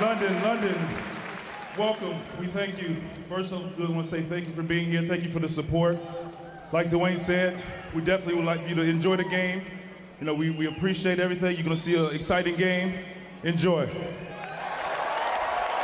London, welcome. We thank you. First, I want to say thank you for being here. Thank you for the support. Like Dwayne said, we definitely would like you to enjoy the game. You know, we appreciate everything. You're going to see an exciting game. Enjoy.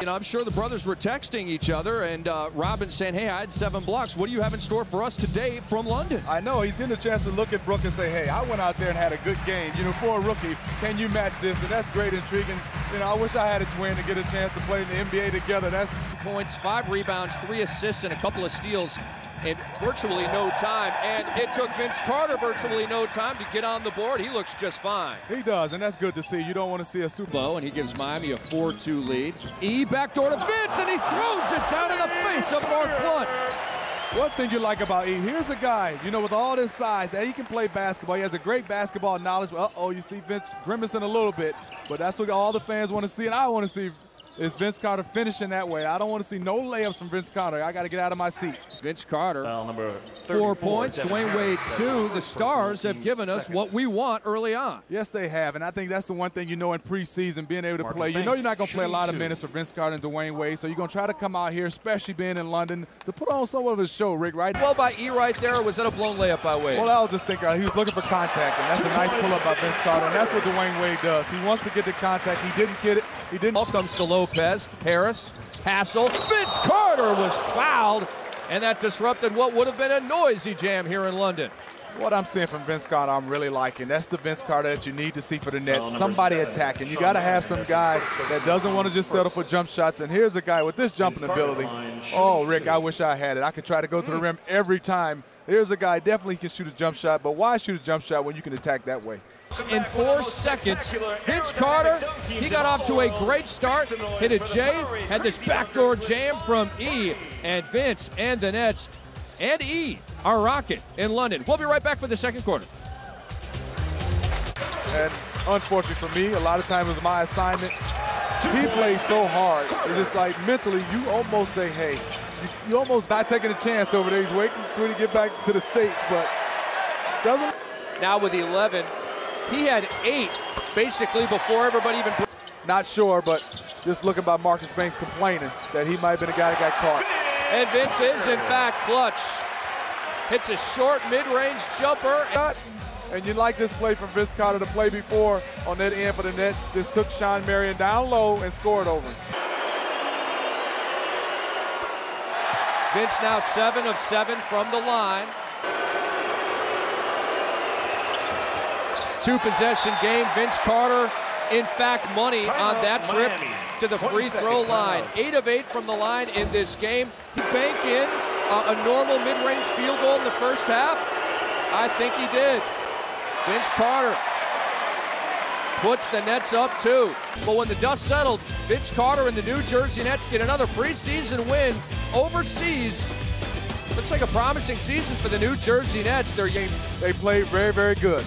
You know, I'm sure the brothers were texting each other, and Robin saying, hey, I had 7 blocks. What do you have in store for us today from London? I know. He's getting a chance to look at Brooke and say, hey, I went out there and had a good game. You know, for a rookie, can you match this? And that's great, intriguing. You know, I wish I had a twin to get a chance to play in the NBA together. That's 2 points, 5 rebounds, 3 assists, and a couple of steals in virtually no time. And it took Vince Carter virtually no time to get on the board. He looks just fine. He does, and that's good to see. You don't want to see a super low, and he gives Miami a 4-2 lead. Backdoor to Vince, and he throws it down in the face of Mark Blunt. One thing you like about E, here's a guy, you know, with all this size, that he can play basketball. He has a great basketball knowledge. Uh-oh, you see Vince grimacing a little bit, but that's what all the fans want to see, and I want to see is Vince Carter finishing that way. I don't want to see no layups from Vince Carter. I got to get out of my seat. Vince Carter, number 4 points, Dwayne Wade 2. The Stars have given us what we want early on. Yes, they have, and I think that's the one thing you know in preseason, being able to play. You know you're not going to play a lot of minutes for Vince Carter and Dwayne Wade, so you're going to try to come out here, especially being in London, to put on some of his show, Rick, right? Well by E right there, or was that a blown layup by Wade? Well, I was just thinking he was looking for contact, and that's a nice pull-up by Vince Carter, and that's what Dwayne Wade does. He wants to get the contact. He didn't get it. He didn't. Ball comes to Lopez. Harris, Hassel. Vince Carter was fouled, and that disrupted what would have been a noisy jam here in London. What I'm seeing from Vince Carter, I'm really liking. That's the Vince Carter that you need to see for the Nets. Somebody attacking. You got to have some guy that doesn't want to just settle for jump shots. And here's a guy with this jumping ability. Oh, Rick, I wish I had it. I could try to go to the rim every time. Here's a guy definitely can shoot a jump shot, but why shoot a jump shot when you can attack that way? In 4 seconds, Vince Carter, he got off to a great start, hit a J, had this backdoor jam from E, and Vince and the Nets and E are rocking in London. We'll be right back for the second quarter. And unfortunately for me, a lot of times it was my assignment. He plays so hard. It's just like mentally, you almost say, hey, you almost not taking a chance over there. He's waiting until he get back to the States, but doesn't. Now with 11, he had 8 basically before everybody even. Not sure, but just looking by Marcus Banks complaining that he might have been a guy that got caught. And Vince is, in fact, clutch. Hits a short mid-range jumper. And you like this play from Vince Carter to play before on that end for the Nets. Just took Sean Marion down low and scored over him. Vince now 7 of 7 from the line. 2-possession game. Vince Carter, in fact, money on that trip to the free throw line. 8 of 8 from the line in this game. He banked in a normal mid-range field goal in the first half. I think he did. Vince Carter puts the Nets up 2. But when the dust settled, Vince Carter and the New Jersey Nets get another preseason win overseas. Looks like a promising season for the New Jersey Nets. Their game. They played very, very good.